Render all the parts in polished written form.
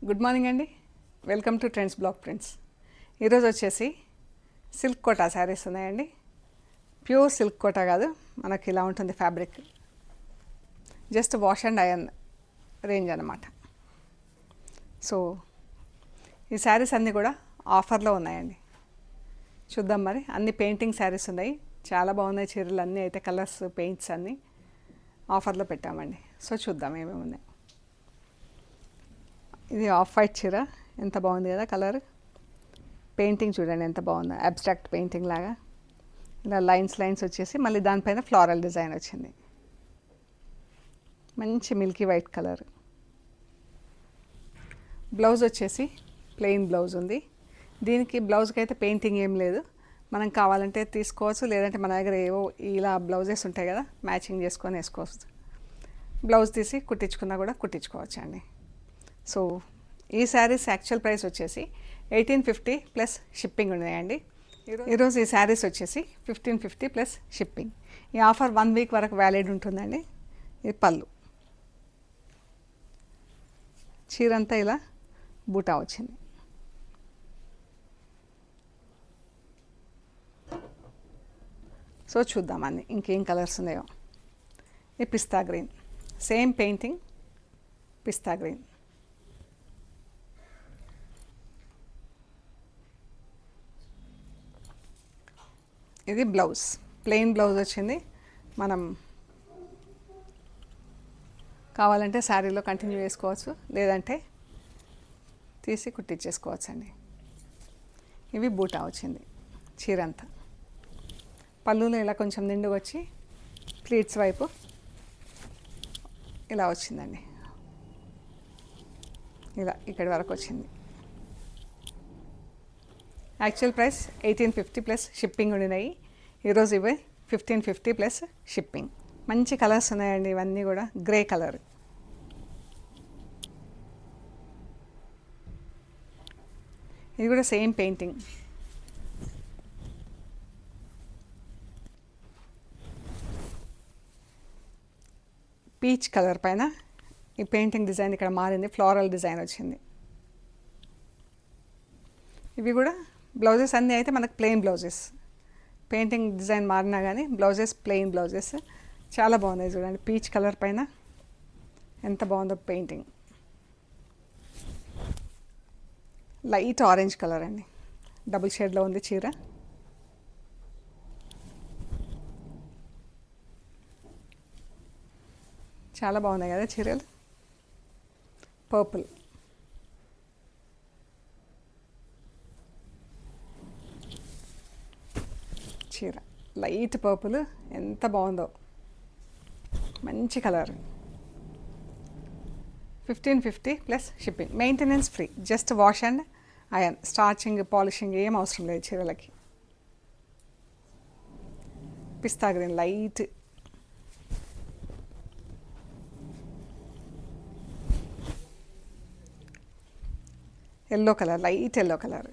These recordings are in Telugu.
గుడ్ మార్నింగ్ అండి. Welcome to trends blog prints. ఈరోజు వచ్చేసి సిల్క్ కోటా శారీస్ ఉన్నాయండి. ప్యూర్ సిల్క్ కోటా కాదు, మనకి ఇలా ఉంటుంది fabric. Just wash and iron range అన్నమాట. సో ఈ శారీస్ అన్నీ కూడా ఆఫర్లో ఉన్నాయండి. చూద్దాం మరి. అన్ని పెయింటింగ్ శారీస్ ఉన్నాయి, చాలా బాగున్నాయి చీరలు అన్నీ. అయితే కలర్స్ పెయింట్స్ అన్నీ ఆఫర్లో పెట్టామండి. సో చూద్దాం ఏమేమి ఉన్నాయి. ఇది ఆఫ్ వైట్ చీర, ఎంత బాగుంది కదా కలర్. పెయింటింగ్ చూడండి ఎంత బాగుందో, అబ్స్ట్రాక్ట్ పెయింటింగ్ లాగా. ఇలా లైన్స్ వచ్చేసి మళ్ళీ దానిపైన ఫ్లోరల్ డిజైన్ వచ్చింది. మంచి మిల్కీ వైట్ కలర్. బ్లౌజ్ వచ్చేసి ప్లెయిన్ బ్లౌజ్ ఉంది. దీనికి బ్లౌజ్కి అయితే పెయింటింగ్ ఏం లేదు, మనం కావాలంటే తీసుకోవచ్చు, లేదంటే మన దగ్గర ఏవో ఇలా బ్లౌజెస్ ఉంటాయి కదా, మ్యాచింగ్ చేసుకొని వేసుకోవచ్చు. బ్లౌజ్ తీసి కుట్టించుకున్నా కూడా కుట్టించుకోవచ్చు అండి. సో ఈ శారీస్ యాక్చువల్ ప్రైస్ వచ్చేసి 1850 ప్లస్ షిప్పింగ్ ఉన్నాయండి. ఈరోజు ఈ శారీస్ వచ్చేసి 1550 ప్లస్ షిప్పింగ్. ఈ ఆఫర్ 1 వీక్ వరకు వ్యాలిడ్ ఉంటుందండి. ఇది పళ్ళు. చీరంతా ఇలా బూటా వచ్చింది. సో చూద్దామని ఇంకేం కలర్స్ ఉన్నాయో. ఈ పిస్తా గ్రీన్, సేమ్ పెయింటింగ్, పిస్తా గ్రీన్. ఇది బ్లౌజ్, ప్లెయిన్ బ్లౌజ్ వచ్చింది. మనం కావాలంటే శారీలో కంటిన్యూ చేసుకోవచ్చు, లేదంటే తీసి కుట్టించేసుకోవచ్చు అండి. ఇవి బూటా వచ్చింది చీరంతా. పళ్ళులో ఇలా కొంచెం నిండుగా వచ్చి ప్లీట్స్ వైపు ఇలా వచ్చిందండి. ఇలా ఇక్కడి వరకు వచ్చింది. యాక్చువల్ ప్రైస్ 1850 ప్లస్ షిప్పింగ్ ఉండినాయి. ఈరోజు ఇవి 1550 ప్లస్ షిప్పింగ్. మంచి కలర్స్ ఉన్నాయండి ఇవన్నీ కూడా. గ్రే కలర్, ఇది కూడా సేమ్ పెయింటింగ్. పీచ్ కలర్ పైన ఈ పెయింటింగ్ డిజైన్ ఇక్కడ మారింది, ఫ్లోరల్ డిజైన్ వచ్చింది. ఇవి కూడా బ్లౌజెస్ అన్నీ అయితే మనకు ప్లెయిన్ బ్లౌజెస్, పెయింటింగ్ డిజైన్ మారినా కానీ బ్లౌజెస్ ప్లెయిన్ బ్లౌజెస్. చాలా బాగున్నాయి చూడండి. పీచ్ కలర్ పైన ఎంత బాగుందో పెయింటింగ్. లైట్ ఆరెంజ్ కలర్ అండి, డబుల్ షేడ్లో ఉంది చీర. చాలా బాగున్నాయి కదా చీరలు. పర్పుల్, చీర లైట్ పర్పుల్, ఎంత బాగుందో, మంచి colour. 1550 plus shipping. Maintenance free, just wash and iron. Starching, polishing ఏం అవసరం లేదు చీరలకి. పిస్తా green, light yellow colour, light yellow colour.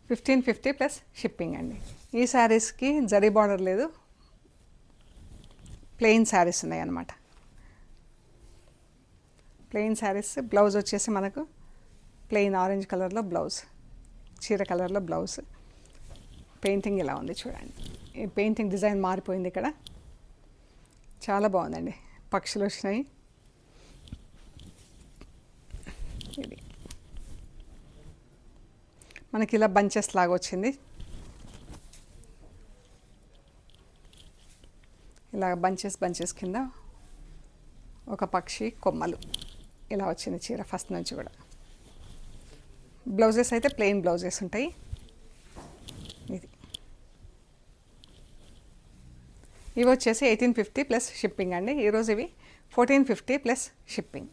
$1550 plus shipping అండి. ఈ శారీస్కి జరీ బార్డర్ లేదు, ప్లెయిన్ శారీస్ ఉన్నాయి అన్నమాట. ప్లెయిన్ శారీస్. బ్లౌజ్ వచ్చేసి మనకు ప్లెయిన్ ఆరెంజ్ కలర్లో బ్లౌజ్, చీర కలర్లో బ్లౌజ్. పెయింటింగ్ ఇలా ఉంది చూడండి. ఈ పెయింటింగ్ డిజైన్ మారిపోయింది ఇక్కడ. చాలా బాగుందండి. పక్షులు వచ్చినాయి. ఇది మనకి ఇలా బంచెస్ లాగా వచ్చింది. ఇలా బంచెస్ కింద ఒక పక్షి కొమ్మలు ఇలా వచ్చింది చీర ఫస్ట్ నుంచి కూడా. బ్లౌజెస్ అయితే ప్లెయిన్ బ్లౌజెస్ ఉంటాయి. ఇది ఇవి వచ్చేసి 1850 ప్లస్ షిప్పింగ్ అండి. ఈరోజు ఇవి 1450 plus shipping.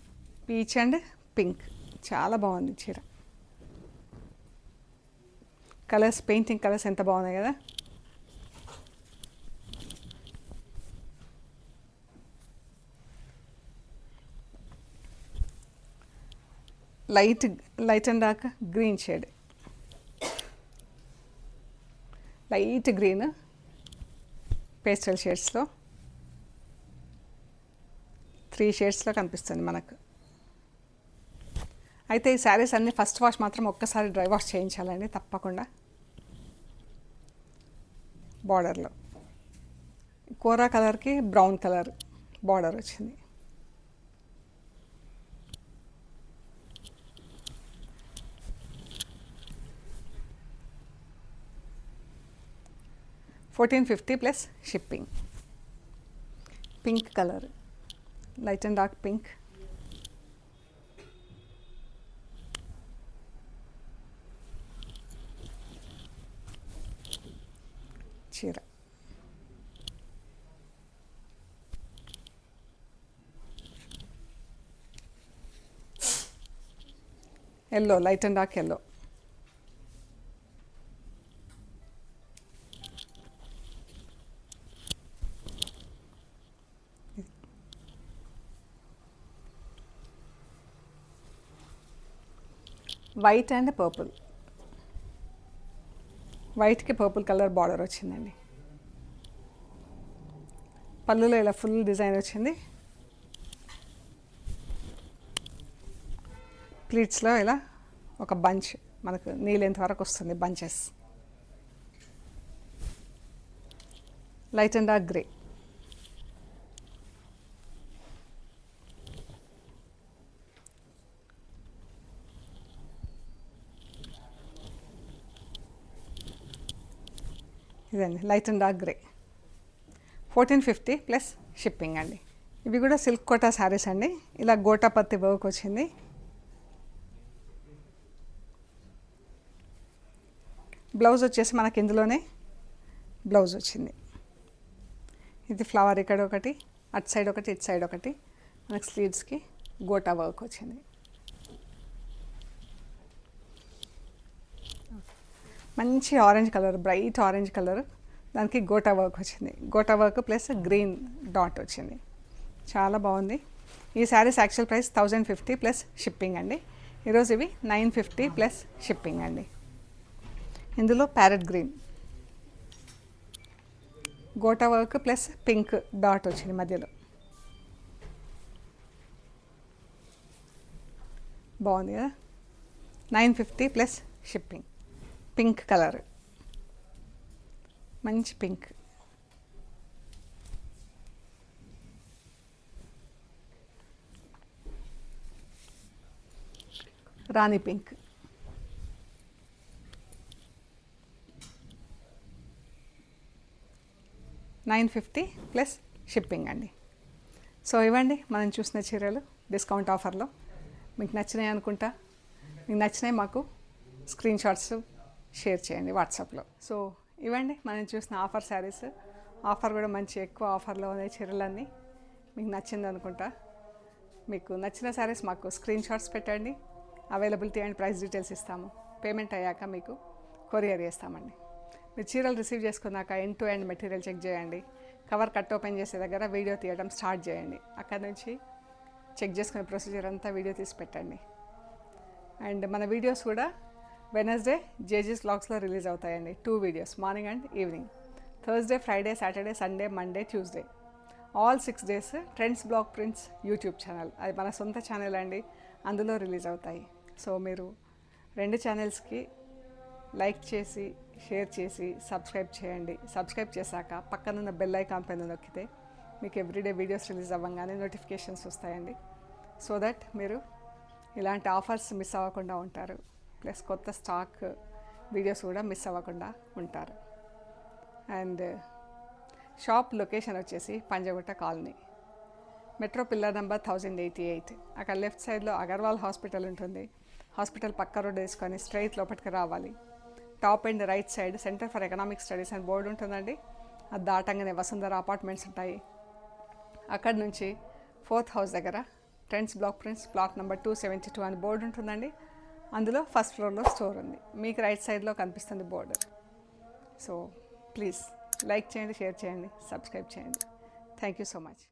Peach and pink, చాలా బాగుంది చీర. కలర్స్, పెయింటింగ్ కలర్స్ ఎంత బాగున్నాయి కదా. Light and dark green shade, light green, pastel షేడ్స్లో 3 షేడ్స్లో కనిపిస్తుంది మనకు. అయితే ఈ శారీస్ అన్నీ ఫస్ట్ వాష్ మాత్రం ఒక్కసారి డ్రై వాష్ చేయించాలండి తప్పకుండా. బార్డర్లో కోరా కలర్కి బ్రౌన్ కలర్ బార్డర్ వచ్చింది. $1450 plus shipping. Pink colour, light and dark pink. చీర yellow, light and dark yellow. White and purple, వైట్కి పర్పుల్ కలర్ బార్డర్ వచ్చిందండి. పళ్ళులో ఇలా ఫుల్ డిజైన్ వచ్చింది. ప్లీట్స్లో ఇలా ఒక బంచ్ మనకు నీ లెంత్ వరకు వస్తుంది bunches. Light and dark grey. ఇదండి light and dark grey. 1450 plus shipping అండి. ఇవి కూడా సిల్క్ కోటా శారీస్ అండి. ఇలా గోటాపత్తి వర్క్ వచ్చింది. బ్లౌజ్ వచ్చేసి మనకి ఇందులోనే బ్లౌజ్ వచ్చింది. ఇది ఫ్లవర్ ఇక్కడ ఒకటి, అటు సైడ్ ఒకటి, ఇటు సైడ్ ఒకటి. మనకి స్లీవ్స్కి గోటా వర్క్ వచ్చింది. మంచి orange colour, bright orange colour, దానికి గోటా వర్క్ వచ్చింది. Gota work plus green dot వచ్చింది. చాలా బాగుంది. ఈ saris actual price 1050 plus shipping అండి. ఈరోజు ఇవి 950 ప్లస్ షిప్పింగ్ అండి. ఇందులో parrot green, gota work plus pink dot వచ్చింది మధ్యలో. బాగుంది కదా. 950 ప్లస్ షిప్పింగ్. పింక్ కలర్, మంచి పింక్. రాణి పింక్. $950 ప్లస్ షిప్పింగ్ అండి. సో ఇవ్వండి మనం చూసిన చీరలు డిస్కౌంట్ ఆఫర్లో. మీకు నచ్చినాయి అనుకుంటా. మీకు నచ్చినాయి మాకు స్క్రీన్ షాట్స్ షేర్ చేయండి వాట్సాప్లో. సో ఇవ్వండి మనం చూసిన ఆఫర్ శారీస్. ఆఫర్ కూడా మంచి ఎక్కువ ఆఫర్లో ఉన్నాయి చీరలన్నీ. మీకు నచ్చింది అనుకుంటా. మీకు నచ్చిన శారీస్ మాకు స్క్రీన్ షాట్స్ పెట్టండి. అవైలబిలిటీ అండ్ ప్రైస్ డీటెయిల్స్ ఇస్తాము. పేమెంట్ అయ్యాక మీకు కొరియర్ చేస్తామండి. మీరు చీరలు రిసీవ్ చేసుకున్నాక end to end material check చేయండి. కవర్ కట్ ఓపెన్ చేసే దగ్గర వీడియో తీయడం స్టార్ట్ చేయండి. అక్కడ నుంచి చెక్ చేసుకునే ప్రొసీజర్ అంతా వీడియో తీసి పెట్టండి. అండ్ మన వీడియోస్ కూడా వెనస్డే జేజీస్ వ్లాగ్స్లో రిలీజ్ అవుతాయండి. 2 videos, morning and evening. Thursday, Friday, Saturday, Sunday, Monday, Tuesday, all 6 days trends block prints YouTube channel, అది మన సొంత ఛానల్ అండి, అందులో రిలీజ్ అవుతాయి. సో మీరు 2 ఛానల్స్కి లైక్ చేసి, షేర్ చేసి, సబ్స్క్రైబ్ చేయండి. సబ్స్క్రైబ్ చేశాక పక్కనున్న బెల్ ఐకాన్ పైన నొక్కితే మీకు ఎవ్రీడే వీడియోస్ రిలీజ్ అవ్వగానే నోటిఫికేషన్స్ వస్తాయండి. సో దట్ మీరు ఇలాంటి ఆఫర్స్ మిస్ అవ్వకుండా ఉంటారు. ప్లస్ కొత్త స్టాక్ వీడియోస్ కూడా మిస్ అవ్వకుండా ఉంటారు. అండ్ షాప్ లొకేషన్ వచ్చేసి Panjagutta colony, metro pillar number 1088. అక్కడ లెఫ్ట్ సైడ్లో అగర్వాల్ హాస్పిటల్ ఉంటుంది. హాస్పిటల్ పక్క రోడ్ వేసుకొని స్ట్రైట్ లోపలికి రావాలి. Top and right side centre for economic studies అని బోర్డు ఉంటుందండి. అది దాటంగానే వసుంధర అపార్ట్మెంట్స్ ఉంటాయి. అక్కడ నుంచి 4th హౌస్ దగ్గర trends block prints plot number 272 అని బోర్డు ఉంటుందండి. అందులో ఫస్ట్ ఫ్లోర్లో స్టోర్ ఉంది. మీకు రైట్ సైడ్లో కనిపిస్తుంది బోర్డు. సో ప్లీజ్ లైక్ చేయండి, షేర్ చేయండి, సబ్స్క్రైబ్ చేయండి. Thank you so much.